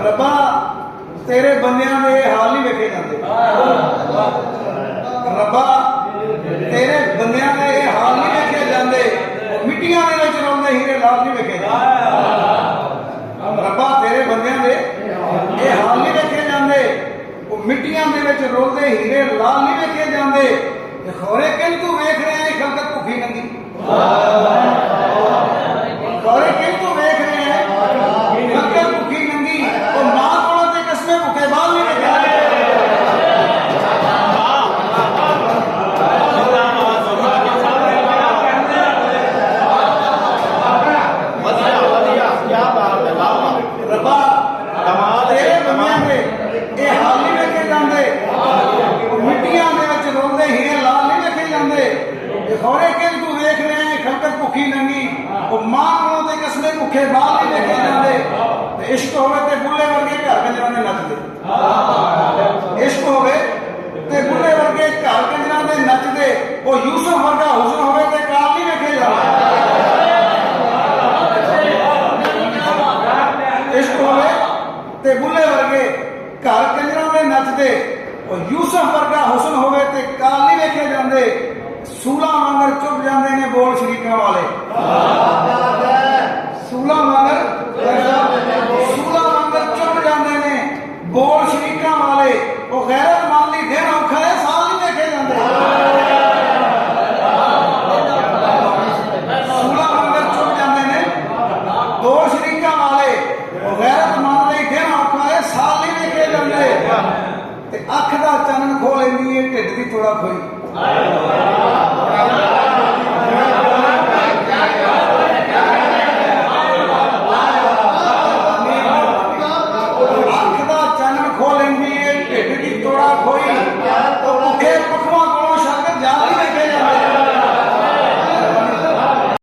रब्बा तेरे बंदियां दे हाल नहीं वेखे जाते। रब्बा तेरे बंदियां दे हाल नहीं वेखे जाते। मिट्टियां दे विच रोंदे हीरे लाल नहीं वेखे जाते। रब्बा तेरे बंदियां दे ये हाल नहीं वेखे जाते। मिट्टियां दे विच रोंदे हीरे लाल नहीं वेखे जाते। खौरे किन तू वेख रहे हैं खलकत भुखी नंगी। खौरे किन तू वेख रहे हैं खलकत भुखी नंगी। और मां कोलों ते कसमे भुखे बाल नहीं वेखे। रब्बा तेरे बंदियां दे ये हाल नहीं वेखे जाते। मिट्टियां दे विच रोंदे हीरे लाल नहीं वेखे जाते। खौरे किन तू वेख रहे हैं खलकत भुखी नंगी। और मां कोलों ते कसमे भुखे बाल नहीं वेखे जाते। इश्क होवे ते बुल्ले वर्गे घर कंजरां दे नचदे। इश्क होवे ते बुल्ले वर्गे घर कंजरां दे नचदे। वो यूसुफ वर्गा हुस्न होवे ते काल नहीं वेखे जाते। इश्क होवे ते बुल्ले वर्गे घर कंजरां दे नचदे। और यूसुफ वर्गा हुस्न होवे ते काल नहीं वेखे जाते। सूला वांगर चुप जाते ने बोल शरीकां वाले। सूला वांगर चुप जाते ने बोल शरीकां वाले। वो गैरत मान ली दिन औखा है साल नहीं देखे जाते। सूला वांगर चुप जाते ने बोल शरीकां वाले। वो गैरत मान ली दिन औखा है साल नहीं देखे जाते। अख दा चानन खो लेंदी है ढिड दी थोड़ा खोई।